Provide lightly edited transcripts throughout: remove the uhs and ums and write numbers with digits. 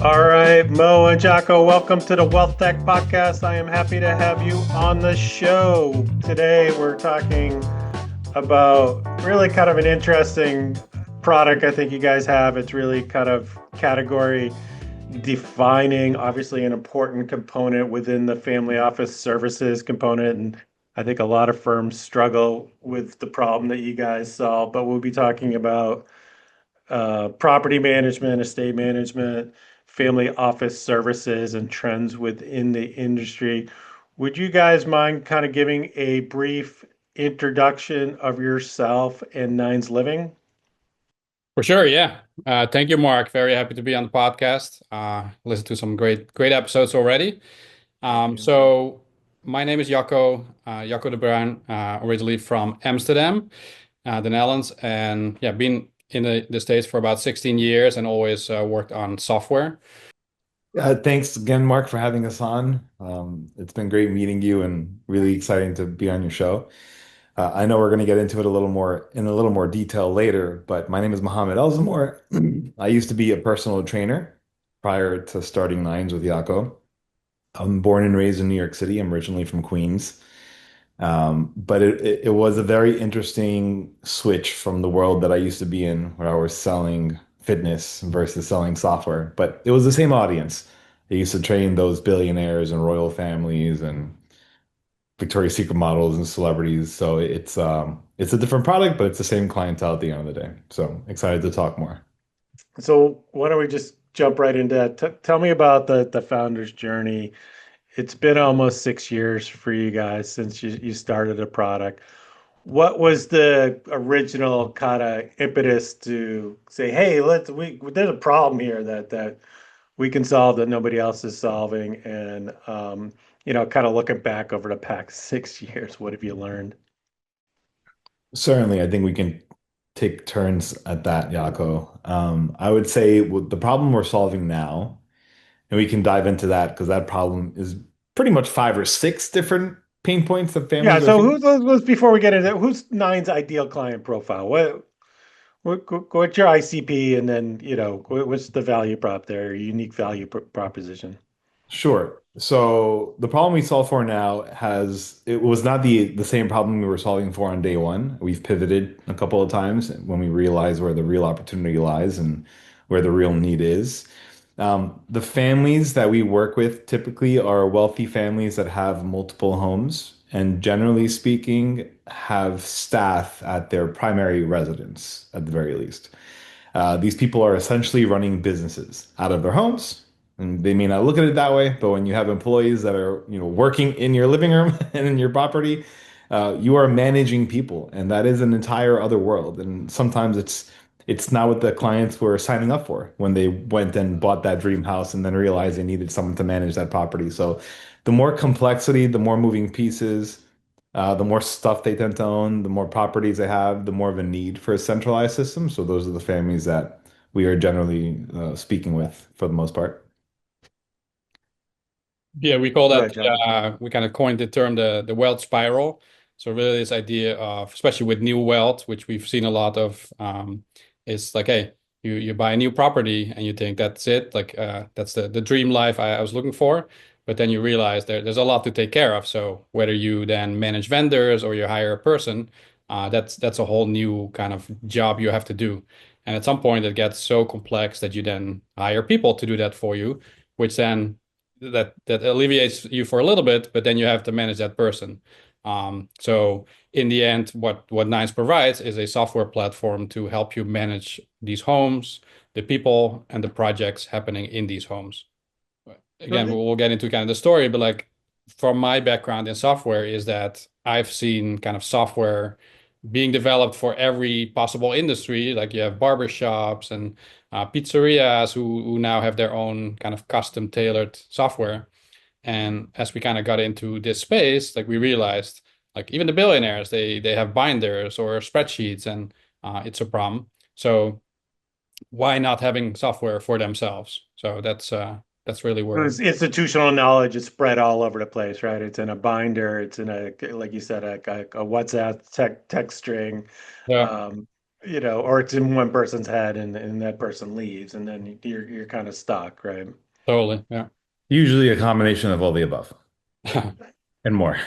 All right, Mo and Jocko, welcome to the WealthTech podcast. I am happy to have you on the show. Today, we're talking about really kind of an interesting product I think you guys have. It's really kind of category defining, obviously, an important component within the family office services component. And I think a lot of firms struggle with the problem that you guys solve, but we'll be talking about property management, estate management, family office services, and trends within the industry. Would you guys mind kind of giving a brief introduction of yourself and Nines Living? For sure, yeah. Thank you, Mark. Very happy to be on the podcast. Listen to some great episodes already. Thank you. So my name is Jacco de Bruin, originally from Amsterdam, the Netherlands, and yeah, been in the States for about 16 years and always worked on software. Thanks again, Mark, for having us on. It's been great meeting you and really exciting to be on your show. I know we're going to get into it a little more detail later, but my name is Mohammed Elzamor. I used to be a personal trainer prior to starting Nines with Yako. I'm born and raised in New York City. I'm originally from Queens. But it was a very interesting switch from the world that I used to be in, where I was selling fitness versus selling software. But it was the same audience. I used to train those billionaires and royal families and Victoria's Secret models and celebrities. So it's a different product, but it's the same clientele at the end of the day. So excited to talk more. So why don't we just jump right into that? Tell me about the founder's journey. It's been almost 6 years for you guys since you started a product. What was the original kind of impetus to say, "Hey, there's a problem here that we can solve that nobody else is solving," and kind of looking back over the past 6 years, what have you learned? Certainly, I think we can take turns at that, Yako. I would say with the problem we're solving now. And we can dive into that because that problem is pretty much five or six different pain points that Yeah. families are So facing. let's before we get into that, who's Nine's ideal client profile? What's your ICP, and then what's the value prop there? Unique value proposition. Sure. So the problem we solve for now it was not the same problem we were solving for on day one. We've pivoted a couple of times when we realize where the real opportunity lies and where the real need is. The families that we work with typically are wealthy families that have multiple homes and generally speaking have staff at their primary residence at the very least. These people are essentially running businesses out of their homes. And they may not look at it that way, but when you have employees that are, working in your living room and in your property, you are managing people, and that is an entire other world. And sometimes it's not what the clients were signing up for when they went and bought that dream house and then realized they needed someone to manage that property. So the more complexity, the more moving pieces, the more stuff they tend to own, the more properties they have, the more of a need for a centralized system. So those are the families that we are generally speaking with for the most part. Yeah, we call Go that ahead, Jocko. we kind of coined the term the wealth spiral. So really this idea of, especially with new wealth, which we've seen a lot of, is like, hey, you buy a new property and you think that's it, like that's the dream life I was looking for. But then you realize there's a lot to take care of. So whether you then manage vendors or you hire a person, that's a whole new kind of job you have to do. And at some point it gets so complex that you then hire people to do that for you, which then that alleviates you for a little bit, but then you have to manage that person. So in the end, what Nines provides is a software platform to help you manage these homes, the people, and the projects happening in these homes. So Again, we'll get into kind of the story, but like from my background in software is that I've seen kind of software being developed for every possible industry. Like you have barbershops and pizzerias who now have their own kind of custom tailored software. And as we kind of got into this space, like we realized, like even the billionaires, they have binders or spreadsheets, and it's a problem. So why not having software for themselves? So that's really where. it's institutional knowledge is spread all over the place, right? It's in a binder, it's in a, like you said, a WhatsApp text string. Yeah. Um, or it's in one person's head and that person leaves and then you're kind of stuck, right? Totally. Yeah. Usually a combination of all the above and more.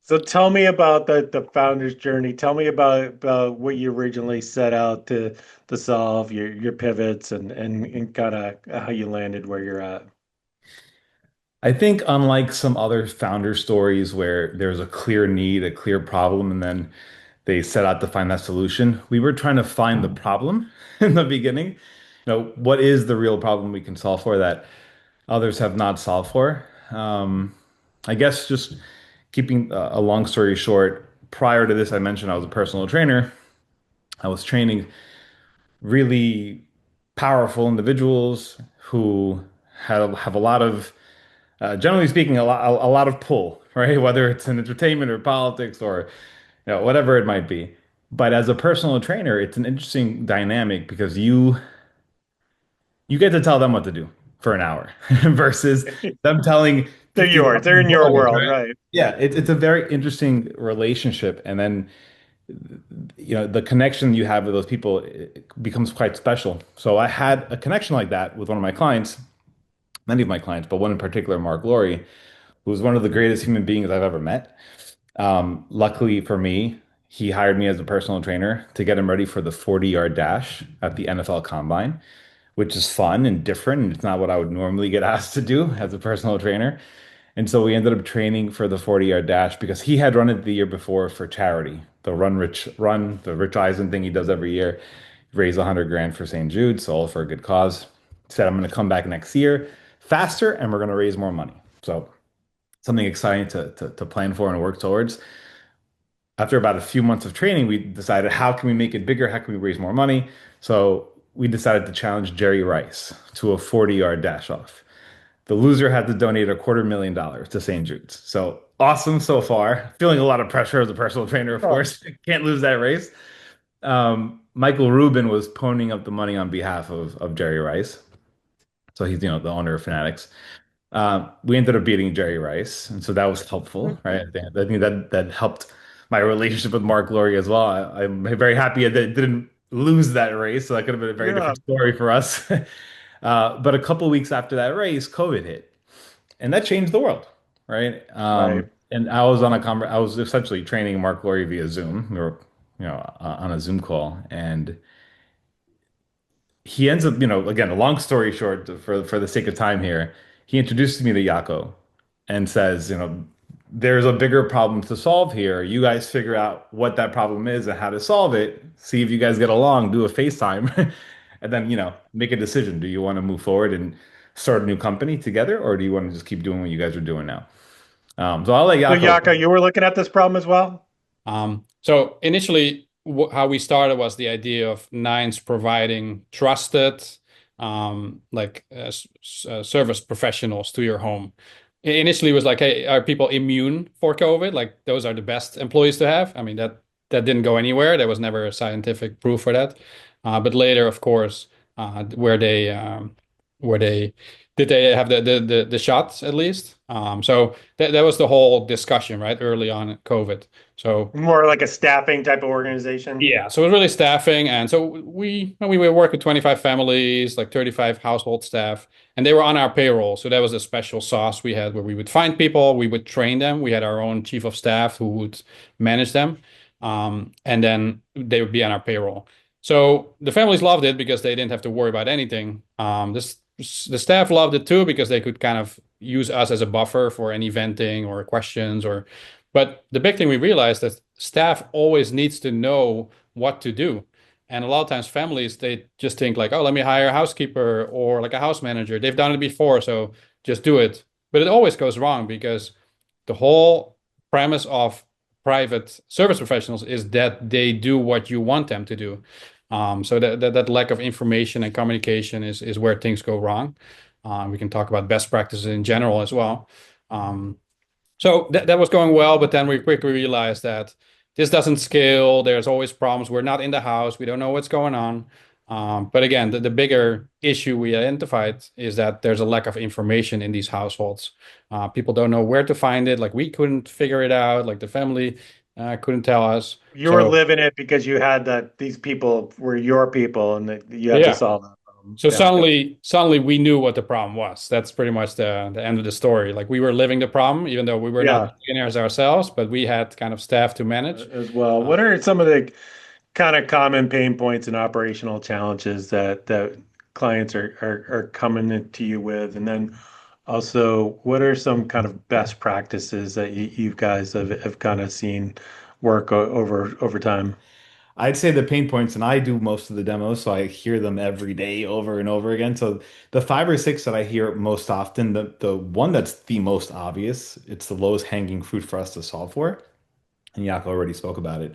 So tell me about the founder's journey. Tell me about what you originally set out to solve, your pivots and kind of how you landed where you're at. I think unlike some other founder stories where there's a clear need, a clear problem, and then they set out to find that solution, we were trying to find the problem in the beginning. What is the real problem we can solve for that others have not solved for? I guess just keeping a long story short, prior to this, I mentioned I was a personal trainer. I was training really powerful individuals who have a lot of generally speaking, a lot of pull, right? Whether it's in entertainment or politics or whatever it might be. But as a personal trainer, it's an interesting dynamic because you get to tell them what to do for an hour versus them telling They're 50,000 yours. They're in your employees, world, right? right? Yeah, it's a very interesting relationship. And then, the connection you have with those people becomes quite special. So I had a connection like that with one of my clients, many of my clients, but one in particular, Mark Laurie, who was one of the greatest human beings I've ever met. Luckily for me, he hired me as a personal trainer to get him ready for the 40-yard dash at the NFL Combine, which is fun and different. And it's not what I would normally get asked to do as a personal trainer. And so we ended up training for the 40-yard dash because he had run it the year before for charity. The the Rich Eisen thing he does every year, raise 100 grand for St. Jude's, all for a good cause. Said I'm going to come back next year faster and we're going to raise more money. So something exciting to plan for and work towards. After about a few months of training, we decided how can we make it bigger? How can we raise more money? So we decided to challenge Jerry Rice to a 40-yard dash off. The loser had to donate $250,000 to St. Jude's. So awesome so far. Feeling a lot of pressure as a personal trainer, of Oh, course. Can't lose that race. Michael Rubin was ponying up the money on behalf of Jerry Rice. So he's, the owner of Fanatics. We ended up beating Jerry Rice, and so that was helpful, right? I think that helped my relationship with Mark Laurie as well. I'm very happy that it didn't lose that race, so that could have been a very yeah, different story for us. But a couple weeks after that race, COVID hit, and that changed the world, right? right. And I was essentially training Mark Laurie via Zoom. We were, on a Zoom call, and he ends up, again, a long story short, for the sake of time here, he introduces me to Yako and says, there's a bigger problem to solve here. You guys figure out what that problem is and how to solve it. See if you guys get along, do a FaceTime, and then, make a decision. Do you want to move forward and start a new company together, or do you want to just keep doing what you guys are doing now? So I'll let So Yako. Yaka, you were looking at this problem as well? So initially, how we started was the idea of Nines providing trusted, service professionals to your home. Initially, it was like, hey, are people immune for COVID? Like those are the best employees to have. I mean, that didn't go anywhere. There was never a scientific proof for that. But later, of course, where they did they have the shots at least? So that was the whole discussion, right? Early on in COVID. So More like a staffing type of organization? yeah, so it was really staffing, and so we were working with 25 families, like 35 household staff, and they were on our payroll. So that was a special sauce we had where we would find people, we would train them. We had our own chief of staff who would manage them, and then they would be on our payroll. So the families loved it because they didn't have to worry about anything. The staff loved it too because they could kind of use us as a buffer for any venting or questions or. But the big thing we realized that staff always needs to know what to do. And a lot of times families, they just think like, oh, let me hire a housekeeper or like a house manager. They've done it before, so just do it. But it always goes wrong because the whole premise of private service professionals is that they do what you want them to do. So that lack of information and communication is where things go wrong. We can talk about best practices in general as well. So that was going well, but then we quickly realized that this doesn't scale. There's always problems. We're not in the house. We don't know what's going on. But again, the bigger issue we identified is that there's a lack of information in these households. People don't know where to find it. Like we couldn't figure it out. Like the family couldn't tell us. You were So living it because you had that these people were your people and that you had to yeah. solve that problem. So Yeah. suddenly we knew what the problem was. That's pretty much the end of the story. Like we were living the problem, even though we were not Yeah. billionaires ourselves, but we had kind of staff to manage. As well. Uh, What are some of the kind of common pain points and operational challenges that clients are coming to you with? And then also, what are some kind of best practices that you guys have kind of seen work over time? I'd say the pain points, and I do most of the demos, so I hear them every day over and over again. So the five or six that I hear most often, the one that's the most obvious, it's the lowest hanging fruit for us to solve for. And Yako already spoke about it.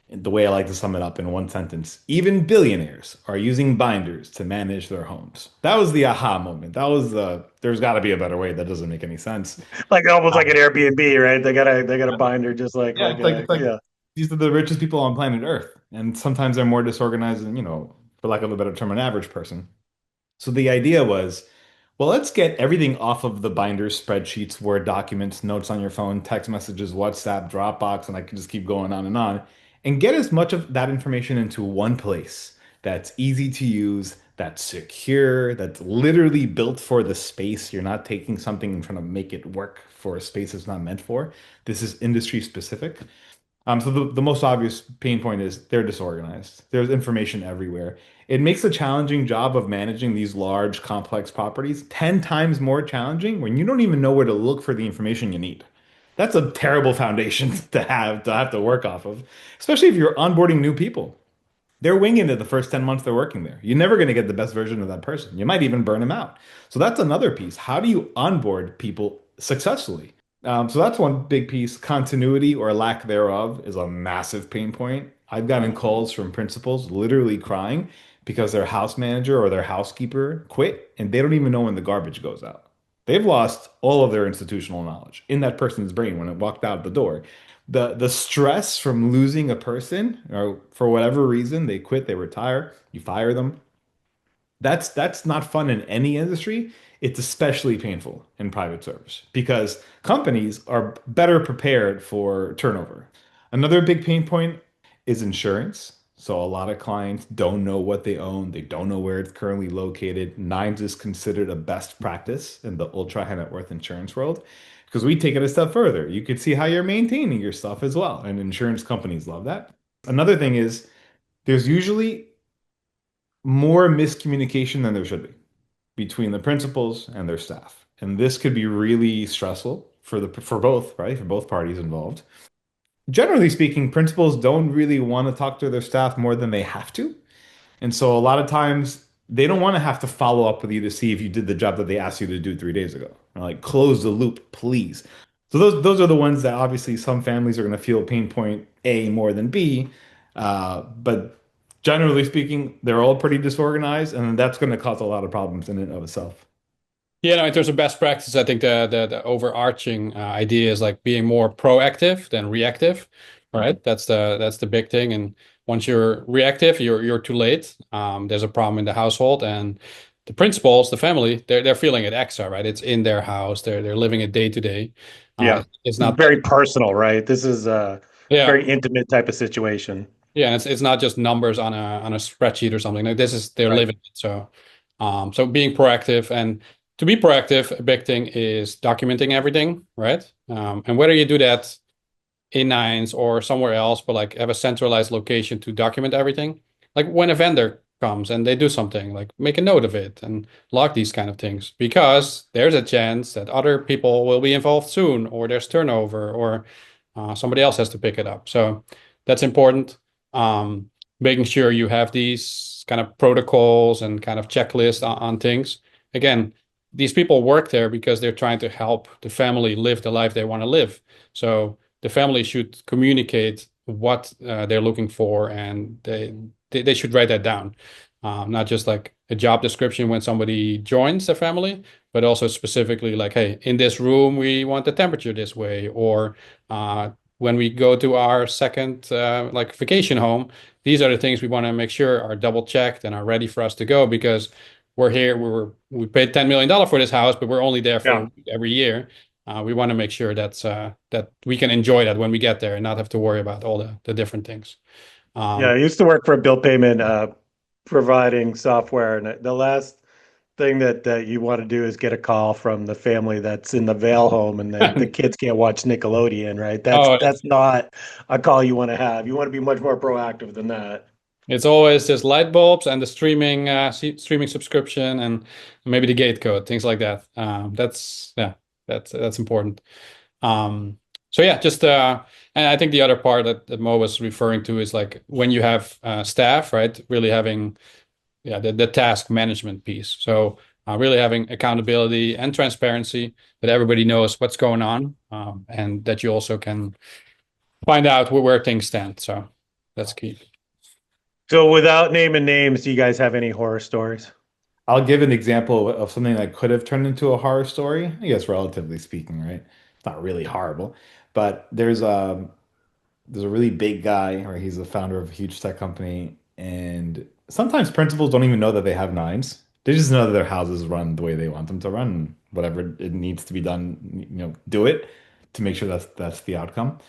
The way I like to sum it up in one sentence, even billionaires are using binders to manage their homes. That was the aha moment. That was there's got to be a better way. That doesn't make any sense. Like almost like an Um, Airbnb, right? They got a binder just yeah, it's like yeah. these are the richest people on planet Earth, and sometimes they're more disorganized than, for lack of a better term, an average person. So the idea was, well, let's get everything off of the binders, spreadsheets, Word documents, notes on your phone, text messages, WhatsApp, Dropbox, and I can just keep going on, and get as much of that information into one place that's easy to use, that's secure, that's literally built for the space. You're not taking something and trying to make it work for a space it's not meant for. This is industry specific. So the most obvious pain point is they're disorganized. There's information everywhere. It makes the challenging job of managing these large, complex properties 10 times more challenging when you don't even know where to look for the information you need. That's a terrible foundation to have to work off of, especially if you're onboarding new people. They're winging it the first 10 months they're working there. You're never going to get the best version of that person. You might even burn them out. So that's another piece. How do you onboard people successfully? So that's one big piece. Continuity or lack thereof is a massive pain point. I've gotten calls from principals literally crying because their house manager or their housekeeper quit and they don't even know when the garbage goes out. They've lost all of their institutional knowledge in that person's brain when it walked out the door. The stress from losing a person, or for whatever reason, they quit, they retire, you fire them. That's not fun in any industry. It's especially painful in private service because companies are better prepared for turnover. Another big pain point is insurance. So a lot of clients don't know what they own. They don't know where it's currently located. Nines is considered a best practice in the ultra high net worth insurance world because we take it a step further. You could see how you're maintaining your stuff as well, and insurance companies love that. Another thing is there's usually more miscommunication than there should be between the principals and their staff. And this could be really stressful for both, right? For both parties involved. Generally speaking, principals don't really want to talk to their staff more than they have to. And so a lot of times they don't want to have to follow up with you to see if you did the job that they asked you to do 3 days ago. Like close the loop, please. So those are the ones that obviously some families are going to feel pain point A more than B. But generally speaking, they're all pretty disorganized, and that's going to cause a lot of problems in and of itself. Yeah, no, in terms of best practice, I think the overarching idea is like being more proactive than reactive, right? That's the big thing. And once you're reactive, you're too late. There's a problem in the household, and the principals, the family, they're feeling it extra, right? It's in their house. They're living it day to day. Yeah. It's This is not, very personal, right? This is a yeah, very intimate type of situation. yeah, and it's not just numbers on a spreadsheet or something. Like this is they're Right. living it. So being proactive and to be proactive, a big thing is documenting everything, right? And whether you do that in Nines or somewhere else, but like have a centralized location to document everything. Like when a vendor comes and they do something, like make a note of it and log these kind of things because there's a chance that other people will be involved soon, or there's turnover, or somebody else has to pick it up. So that's important. Making sure you have these kind of protocols and kind of checklists on things. Again, these people work there because they're trying to help the family live the life they want to live. So the family should communicate what they're looking for, and they should write that down. Not just like a job description when somebody joins the family, but also specifically like, hey, in this room we want the temperature this way, or when we go to our second like vacation home, these are the things we want to make sure are double checked and are ready for us to go because we're here. We paid $10 million for this house, but we're only there for a Yeah. week every year. we want to make sure that we can enjoy that when we get there and not have to worry about all the different things. Yeah, I used to work for a bill payment providing software, and the last thing that you want to do is get a call from the family that's in the Vail home, and the kids can't watch Nickelodeon, right? That's Oh, that's not a call you want to have. You want to be much more proactive than that. it's always just light bulbs and the streaming subscription and maybe the gate code, things like that. That's important. So yeah, just and I think the other part that Mo was referring to is like when you have staff, right? Really having the task management piece. So really having accountability and transparency that everybody knows what's going on, and that you also can find out where things stand. So that's key. So without naming names, do you guys have any horror stories? I'll give an example of something that could have turned into a horror story. I guess relatively speaking, right? It's not really horrible, but there's a really big guy, or he's the founder of a huge tech company, and sometimes principals don't even know that they have nines. They just know that their houses run the way they want them to run, and whatever it needs to be done, do it to make sure that's the outcome.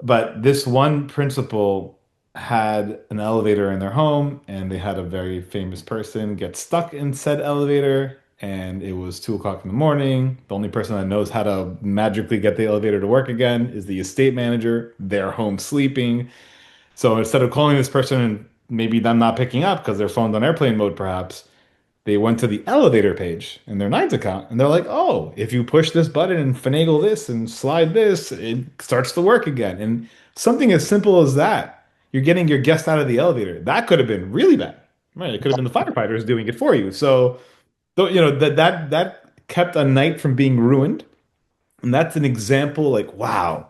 But this one principal had an elevator in their home, and they had a very famous person get stuck in said elevator. And it was 2 o'clock in the morning. The only person that knows how to magically get the elevator to work again is the estate manager. They're home sleeping. So instead of calling this person and maybe them not picking up because their phone's on airplane mode, perhaps, they went to the elevator page in their Nines account and they're like, oh, if you push this button and finagle this and slide this, it starts to work again. And something as simple as that, you're getting your guest out of the elevator. That could have been really bad. Right? It could have been the firefighters doing it for you. So, that kept a night from being ruined. And that's an example like, wow,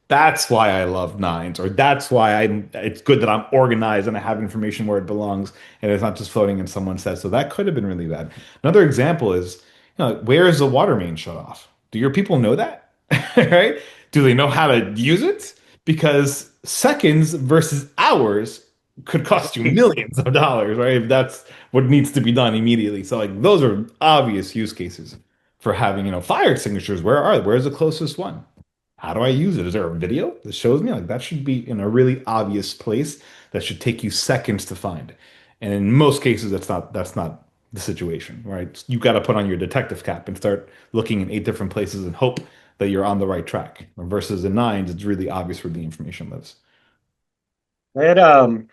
that's why I love nines, or that's why it's good that I'm organized and I have information where it belongs and it's not just floating in someone's head. So that could have been really bad. Another example is, where is the water main shut off? Do your people know that? Right? Do they know how to use it? Because seconds versus hours could cost you millions of dollars, right? If that's what needs to be done immediately. So like those are obvious use cases for having, fire extinguishers. Where's the closest one? How do I use it? Is there a video that shows me? Like that should be in a really obvious place that should take you seconds to find. And in most cases, that's not the situation, right? You got to put on your detective cap and start looking in 8 different places and hope that you're on the right track. Versus in nines, it's really obvious where the information lives. I had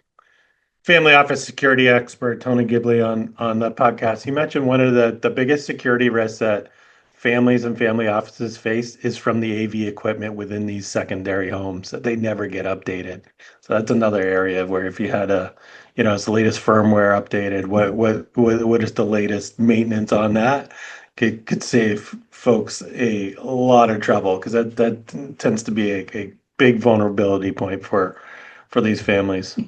family office security expert Tony Gibley on the podcast. He mentioned one of the biggest security risks that families and family offices face is from the AV equipment within these secondary homes that they never get updated. So that's another area where if you had is the latest firmware updated, what is the latest maintenance on that? Could save folks a lot of trouble because that tends to be a big vulnerability point for these families.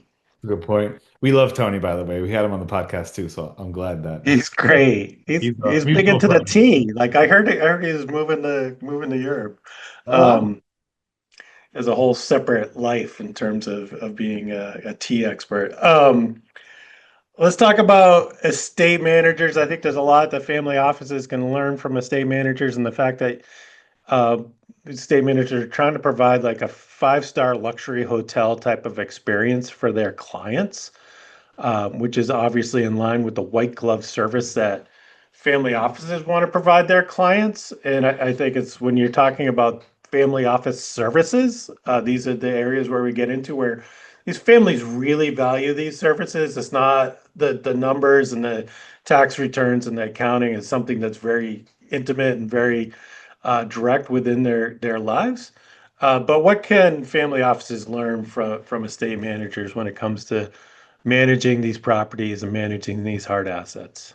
Good point. We love Tony, by the way. We had him on the podcast too, so I'm glad that He's great. He's he's a he's big mutual into the friend. tea. Like I heard he's moving to Europe. Oh, Um, as a whole separate life in terms of being a tea expert. Let's talk about estate managers. I think there's a lot that family offices can learn from estate managers, and the fact that uh, estate managers are trying to provide like a five-star luxury hotel type of experience for their clients, which is obviously in line with the white glove service that family offices want to provide their clients. And I think it's when you're talking about family office services, these are the areas where we get into where these families really value these services. It's not the numbers and the tax returns and the accounting is something that's very intimate and very direct within their lives. But what can family offices learn from estate managers when it comes to managing these properties and managing these hard assets?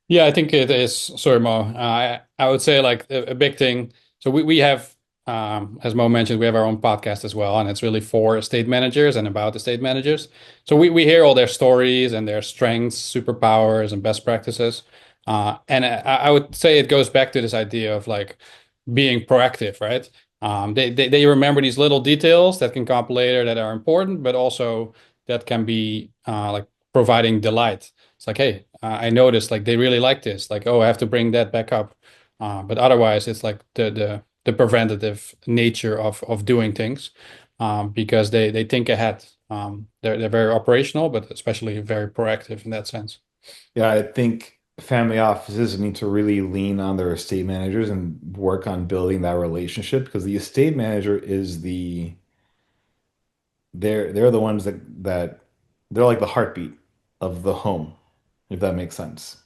Yeah, I think it is. Sorry, Mo. I would say like a big thing. So we have, as Mo mentioned, we have our own podcast as well, and it's really for estate managers and about estate managers. So we hear all their stories and their strengths, superpowers, and best practices. And I would say it goes back to this idea of like being proactive, right? They remember these little details that can come up later that are important, but also that can be like providing delight. It's like, hey, I noticed like they really like this. Like, oh, I have to bring that back up. But otherwise, it's like the preventative nature of doing things, because they think ahead. They're very operational, but especially very proactive in that sense. Yeah, I think family offices need to really lean on their estate managers and work on building that relationship because the estate manager is they're the ones that they're like the heartbeat of the home, if that makes sense.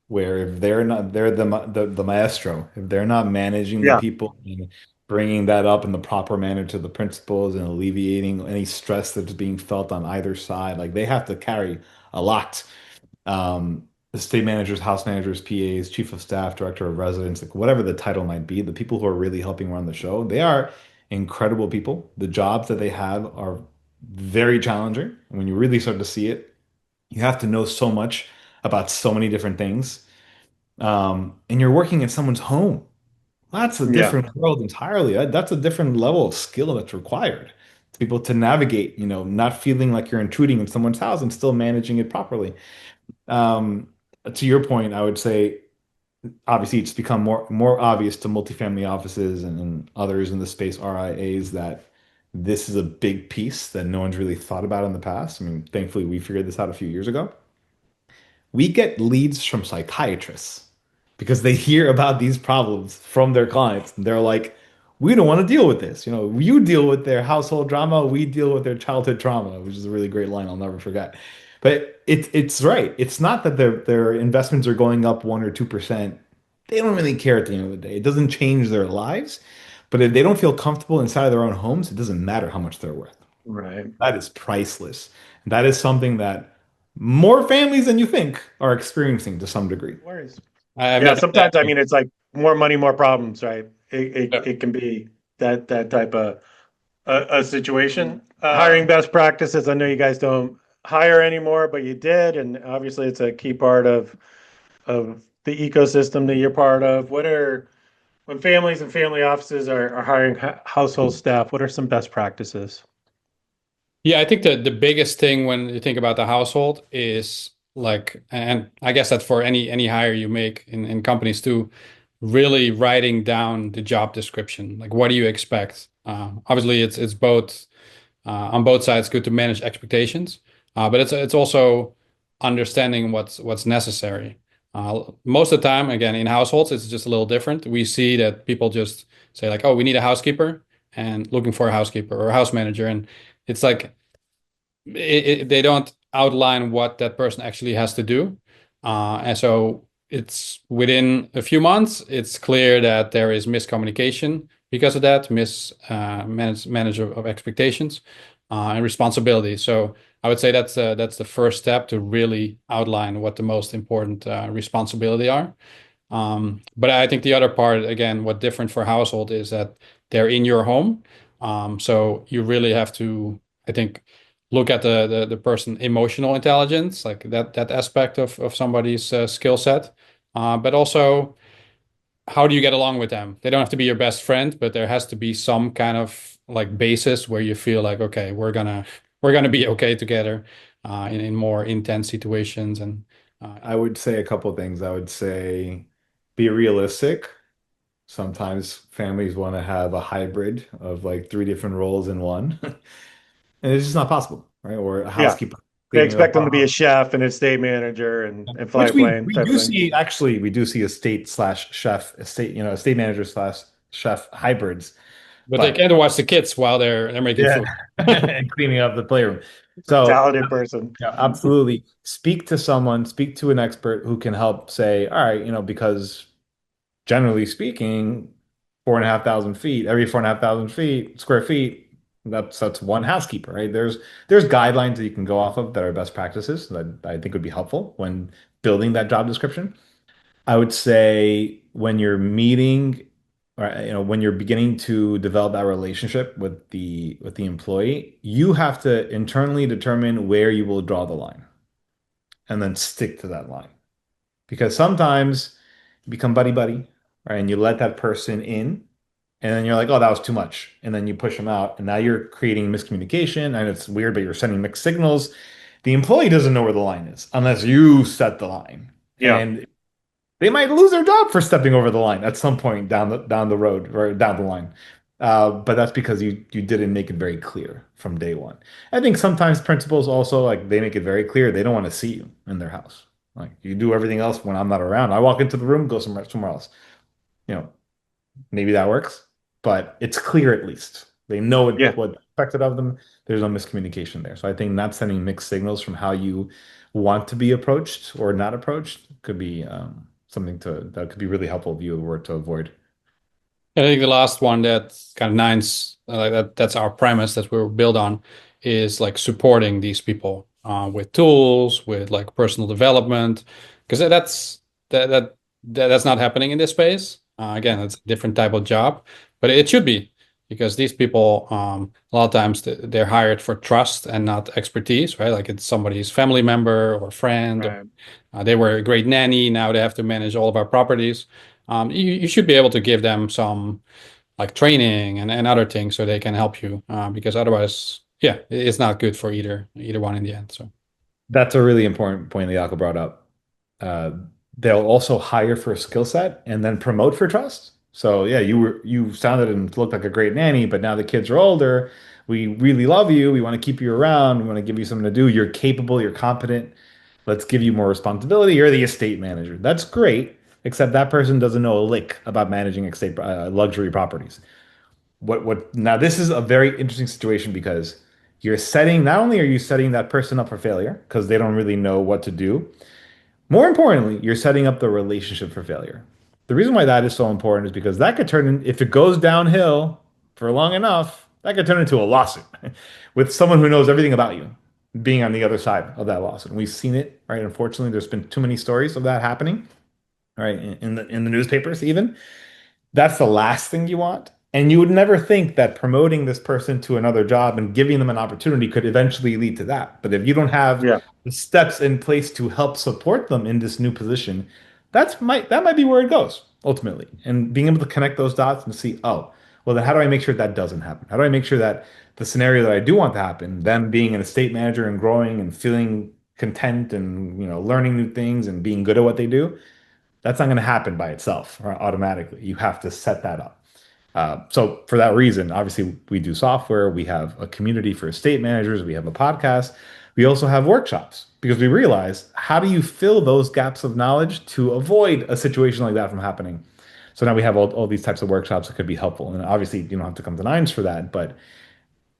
Where if they're not, they're the maestro. If they're not managing the Yeah. people and bringing that up in the proper manner to the principals and alleviating any stress that's being felt on either side, like they have to carry a lot. Estate managers, house managers, PAs, chief of staff, director of residence, like whatever the title might be, the people who are really helping run the show, they are incredible people. The jobs that they have are very challenging. And when you really start to see it, you have to know so much about so many different things. And you're working in someone's home. That's a Yeah. different world entirely. That's a different level of skill that's required to be able to navigate, not feeling like you're intruding in someone's house and still managing it properly. Um, to your point, I would say obviously it's become more obvious to multifamily offices and others in the space, RIAs, that this is a big piece that no one's really thought about in the past. I mean, thankfully we figured this out a few years ago. We get leads from psychiatrists because they hear about these problems from their clients. And they're like, we don't want to deal with this. You deal with their household drama, we deal with their childhood trauma, which is a really great line I'll never forget. But it's right. It's not that their investments are going up 1 or 2%. They don't really care at the end of the day. It doesn't change their lives. But if they don't feel comfortable inside of their own homes, it doesn't matter how much they're worth. Right. That is priceless. That is something that more families than you think are experiencing to some degree. Worries. I've Yeah. noticed that. Sometimes, I mean, it's like more money, more problems, right? Yeah. It can be that type of a situation. Hiring best practices. I know you guys don't hire anymore, but you did, and obviously it's a key part of the ecosystem that you're part of. What are when families and family offices are hiring household staff? What are some best practices? Yeah, I think the biggest thing when you think about the household is like, and I guess that for any hire you make in companies too, really writing down the job description. Like, what do you expect? Obviously, it's both on both sides good to manage expectations, but it's also understanding what's necessary. Most of the time, again, in households, it's just a little different. We see that people just say like, "Oh, we need a housekeeper," and looking for a housekeeper or a house manager, and it's like they don't outline what that person actually has to do. And so it's within a few months, it's clear that there is miscommunication because of that, manager of expectations, and responsibility. So I would say that's the first step to really outline what the most important responsibility are. But I think the other part, again, what different for household is that they're in your home. So you really have to, I think, look at the person emotional intelligence, like that aspect of somebody's skill set. But also, how do you get along with them? They don't have to be your best friend, but there has to be some kind of like basis where you feel like, okay, we're gonna be okay together in more intense situations. And I would say a couple of things. I would say be realistic. Sometimes families want to have a hybrid of like three different roles in one, and it's just not possible, right? Or a Yeah. housekeeper They cleaning up expect them our to be a house, chef and a state manager and fly which a we plane we type of do thing. see. Actually, we do see estate slash chef, estate manager slash chef hybrids, but they but can't watch the kids while they're making yeah, food. and cleaning up the playroom. So Talented person. yeah, absolutely. Speak to someone, speak to an expert who can help say, all right, because generally speaking, 4,500 feet, every 4,500 feet, square feet, that's one housekeeper, right? There's guidelines that you can go off of that are best practices that I think would be helpful when building that job description. I would say when you're meeting or when you're beginning to develop that relationship with the employee, you have to internally determine where you will draw the line and then stick to that line. Because sometimes you become buddy buddy, right? And you let that person in, and then you're like, oh, that was too much. And then you push them out, and now you're creating miscommunication, and it's weird, but you're sending mixed signals. The employee doesn't know where the line is unless you set the line. Yeah. And They might lose their job for stepping over the line at some point down the road or down the line. But that's because you didn't make it very clear from day one. I think sometimes principals also like they make it very clear they don't want to see you in their house. Like you do everything else when I'm not around. I walk into the room, go somewhere else. You know, maybe that works, but it's clear at least. They know Yeah. what's expected of them. There's no miscommunication there. So I think not sending mixed signals from how you want to be approached or not approached could be something that could be really helpful if you were to avoid. I think the last one that kind of nines like that's our premise that we're built on is like supporting these people with tools, with like personal development, because that's not happening in this space. Again, it's a different type of job, but it should be because these people a lot of times they're hired for trust and not expertise, right? Like it's somebody's family member or friend, or Right. they were a great nanny. Now they have to manage all of our properties. You should be able to give them some like training and other things so they can help you because otherwise, yeah, it's not good for either one in the end. So That's a really important point that Yako brought up. Uh, they'll also hire for a skill set and then promote for trust. So yeah, you sounded and looked like a great nanny, but now the kids are older. We really love you. We want to keep you around. We want to give you something to do. You're capable. You're competent. Let's give you more responsibility. You're the estate manager. That's great, except that person doesn't know a lick about managing estate luxury properties. What now this is a very interesting situation because you're setting not only are you setting that person up for failure because they don't really know what to do, more importantly, you're setting up the relationship for failure. The reason why that is so important is because that could turn in, if it goes downhill for long enough, that could turn into a lawsuit with someone who knows everything about you being on the other side of that lawsuit. And we've seen it, right? Unfortunately, there's been too many stories of that happening, right? In the newspapers even. That's the last thing you want. And you would never think that promoting this person to another job and giving them an opportunity could eventually lead to that. But if you don't have Yeah. the steps in place to help support them in this new position, that might be where it goes ultimately. And being able to connect those dots and see, oh, well, then how do I make sure that doesn't happen? How do I make sure that the scenario that I do want to happen, them being an estate manager and growing and feeling content and learning new things and being good at what they do, that's not going to happen by itself or automatically. You have to set that up. So for that reason, obviously we do software. We have a community for estate managers. We have a podcast. We also have workshops because we realize how do you fill those gaps of knowledge to avoid a situation like that from happening. So now we have all these types of workshops that could be helpful. And obviously you don't have to come to Nines for that, but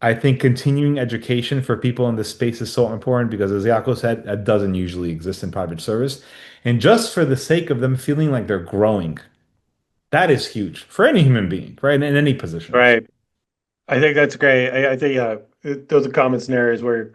I think continuing education for people in this space is so important because, as Yako said, that doesn't usually exist in private service. And just for the sake of them feeling like they're growing, that is huge for any human being, right? In any position. Right. I think that's great. I think those are common scenarios where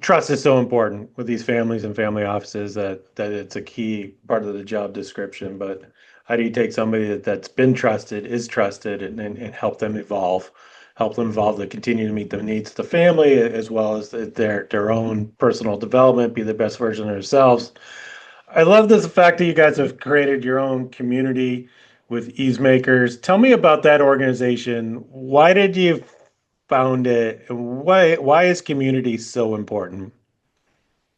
trust is so important with these families and family offices that it's a key part of the job description. But how do you take somebody that's been trusted, is trusted, and help them evolve to continue to meet the needs of the family as well as their own personal development, be the best version of themselves. I love this fact that you guys have created your own community with Easemakers. Tell me about that organization. Why did you found it? Why is community so important?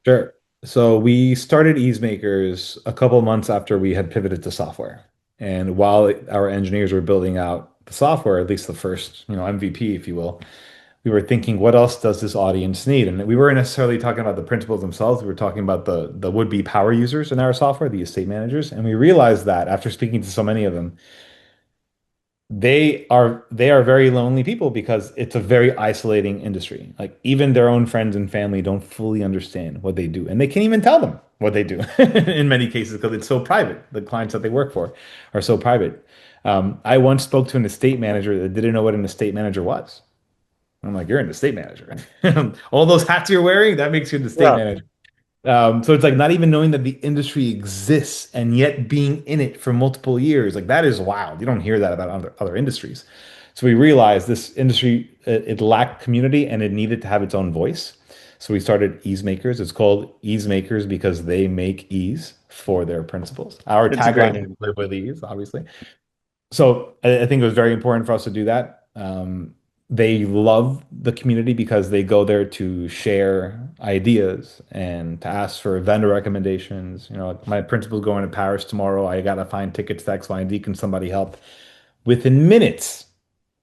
Sure. So we started Easemakers a couple of months after we had pivoted to software. And while our engineers were building out the software, at least the first, MVP, if you will, we were thinking, what else does this audience need? And we weren't necessarily talking about the principals themselves. We were talking about the would-be power users in our software, the estate managers. And we realized that after speaking to so many of them, they are very lonely people because it's a very isolating industry. Like even their own friends and family don't fully understand what they do, and they can't even tell them what they do in many cases because it's so private. The clients that they work for are so private. I once spoke to an estate manager that didn't know what an estate manager was. I'm like, you're an estate manager. All those hats you're wearing, that makes you an estate Yeah, manager. So it's like not even knowing that the industry exists and yet being in it for multiple years, like that is wild. You don't hear that about other industries. So we realized this industry, it lacked community and it needed to have its own voice. So we started Easemakers. It's called Easemakers because they make ease for their principals. Our it's a great tagline is name. live with ease, obviously. So I think it was very important for us to do that. they love the community because they go there to share ideas and to ask for vendor recommendations. You know, like my principal's going to Paris tomorrow. I gotta find tickets to X, Y, and Z. Can somebody help? Within minutes,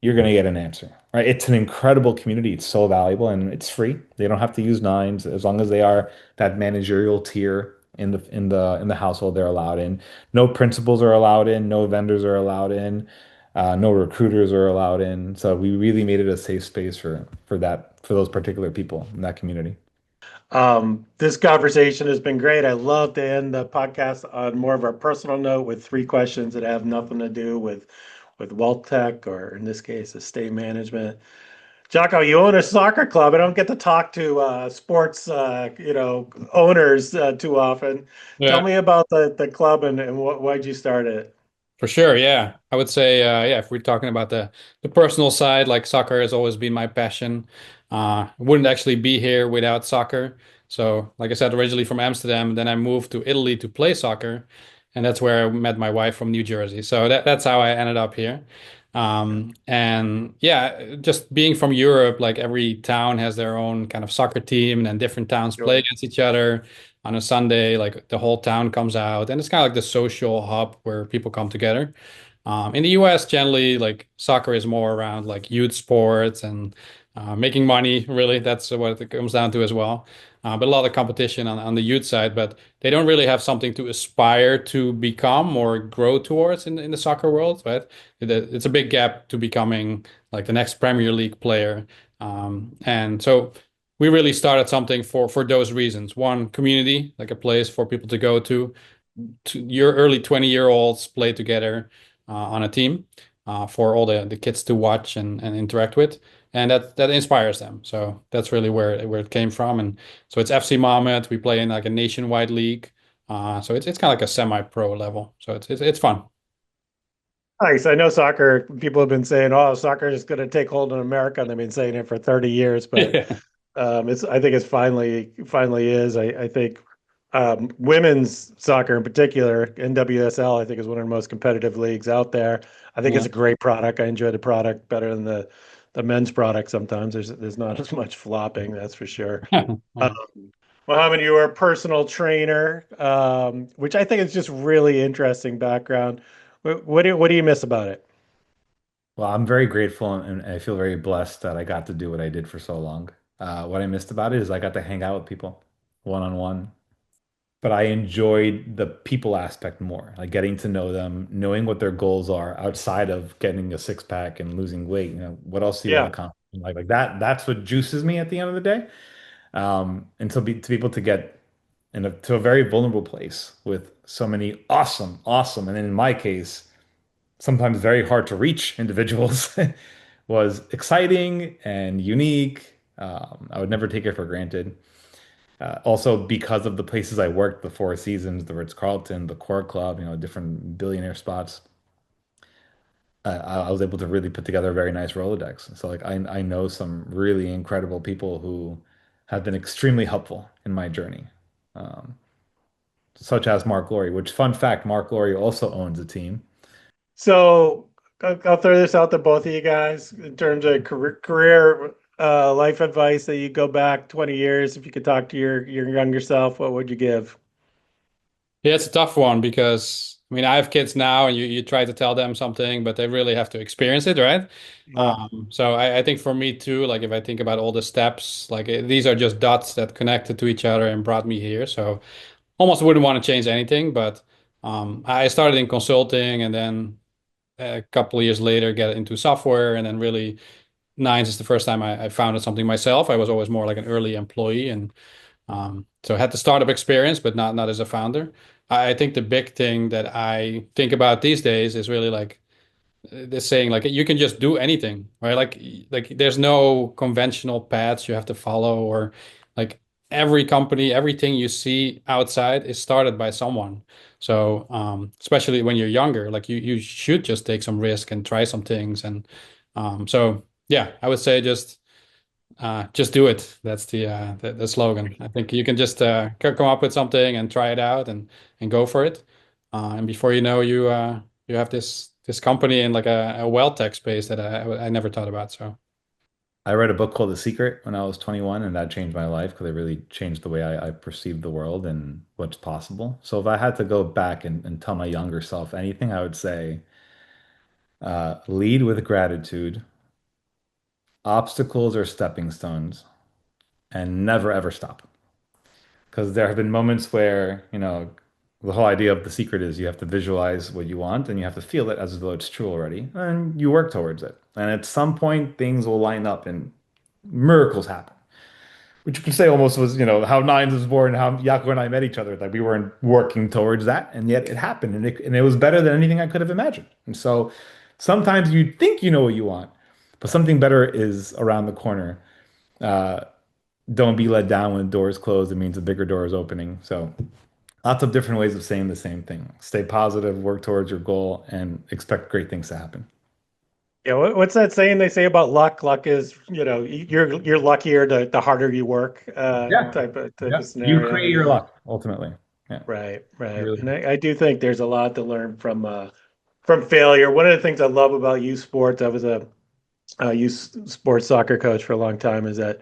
you're gonna get an answer. Right? It's an incredible community. It's so valuable and it's free. They don't have to use nines as long as they are that managerial tier in the household they're allowed in. No principals are allowed in, no vendors are allowed in. No recruiters are allowed in. So we really made it a safe space for those particular people in that community. This conversation has been great. I love to end the podcast on more of a personal note with three questions that have nothing to do with wealth tech, or in this case, estate management. Jocko, you own a soccer club. I don't get to talk to sports, owners too often. Tell Yeah. me about the club and why'd you start it? For sure, yeah. I would say, yeah, if we're talking about the personal side, like soccer has always been my passion. Wouldn't actually be here without soccer. So, like I said, originally from Amsterdam, then I moved to Italy to play soccer, and that's where I met my wife from New Jersey. So that's how I ended up here. And yeah, just being from Europe, like every town has their own kind of soccer team, and then different towns play Sure. against each other on a Sunday, like the whole town comes out, and it's kind of like the social hub where people come together. In the US, generally, like soccer is more around like youth sports and making money, really. That's what it comes down to as well. But a lot of competition on the youth side, but they don't really have something to aspire to become or grow towards in the soccer world, right? It's a big gap to becoming like the next Premier League player. And so we really started something for those reasons. One, community, like a place for people to go to your early 20-year-olds play together on a team for all the kids to watch and interact with. And that inspires them. So that's really where it came from. And so it's FC Managemnt. We play in like a nationwide league. So it's kind of like a semi-pro level. So it's fun. Nice. I know soccer, people have been saying, oh, soccer is going to take hold in America, and they've been saying it for 30 years, but Yeah. I think it's finally is. I think women's soccer in particular, NWSL, I think is one of the most competitive leagues out there. I think it's Yeah. a great product. I enjoy the product better than the men's product sometimes. There's not as much flopping, that's for sure. Um, Yeah. Mohammed, you are a personal trainer, which I think is just really interesting background. What do you miss about it? Well, I'm very grateful and I feel very blessed that I got to do what I did for so long. What I missed about it is I got to hang out with people one on one, but I enjoyed the people aspect more, like getting to know them, knowing what their goals are outside of getting a six pack and losing weight. You know, what else do you want to Yeah. accomplish? Like that, that's what juices me at the end of the day. And to be able to get to a very vulnerable place with so many awesome, and in my case, sometimes very hard to reach individuals was exciting and unique. I would never take it for granted. Also, because of the places I worked, the Four Seasons, the Ritz-Carlton, the Core Club, you know, different billionaire spots, I was able to really put together a very nice Rolodex. So, like, I know some really incredible people who have been extremely helpful in my journey, um, such as Mark Laurie, which, fun fact, Mark Laurie also owns a team. So I'll throw this out to both of you guys in terms of career life advice that you go back 20 years. If you could talk to your younger self, what would you give? Yeah, it's a tough one because I mean I have kids now and you try to tell them something, but they really have to experience it, right? Yeah. So I think for me too, like if I think about all the steps, like these are just dots that connected to each other and brought me here. So almost wouldn't want to change anything, but I started in consulting and then a couple of years later get into software and then really Nines is the first time I founded something myself. I was always more like an early employee and so I had the startup experience, but not as a founder. I think the big thing that I think about these days is really like this saying, like you can just do anything, right? Like there's no conventional paths you have to follow, or like every company, everything you see outside is started by someone. So especially when you're younger, like you should just take some risk and try some things. And so yeah, I would say just do it. That's the slogan. I think you can just come up with something and try it out and go for it. And before you know, you have this company in like a wealth tech space that I never thought about. So I read a book called The Secret when I was 21, and that changed my life because it really changed the way I perceived the world and what's possible. So if I had to go back and tell my younger self anything, I would say lead with gratitude. Obstacles are stepping stones, and never ever stop. Because there have been moments where, the whole idea of The Secret is you have to visualize what you want and you have to feel it as though it's true already, and you work towards it. And at some point, things will line up and miracles happen. Which you could say almost was, how Nines was born, how Yaku and I met each other. Like we weren't working towards that, and yet it happened, and it was better than anything I could have imagined. And so sometimes you think you know what you want, but something better is around the corner. Uh, don't be let down when doors close. It means a bigger door is opening. So lots of different ways of saying the same thing. Stay positive, work towards your goal, and expect great things to happen. Yeah, what's that saying they say about luck? Luck is, you're luckier the harder you work, Yeah. type of Yeah. You scenario. create your luck, ultimately. Yeah. Right, right. Really. And I do think there's a lot to learn from failure. One of the things I love about youth sports, I was a youth sports soccer coach for a long time, is that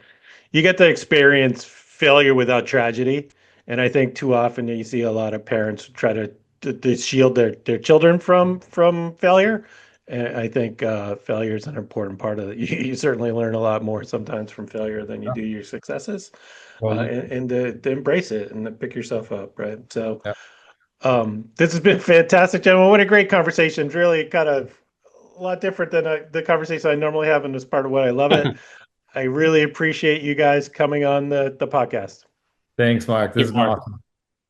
you get to experience failure without tragedy. And I think too often you see a lot of parents try to shield their children from failure. And I think failure is an important part of it. You certainly learn a lot more sometimes from failure than you Yeah. do your successes, Totally. and to embrace it and to pick yourself up, right? So Yeah. this has been fantastic, gentlemen. What a great conversation. It's really kind of a lot different than the conversation I normally have, and it's part of what I love it. I really appreciate you guys coming on the podcast. Thanks, Mark. This Thank has you, been Mark. awesome.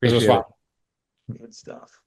This was Appreciate fun. it. Good stuff.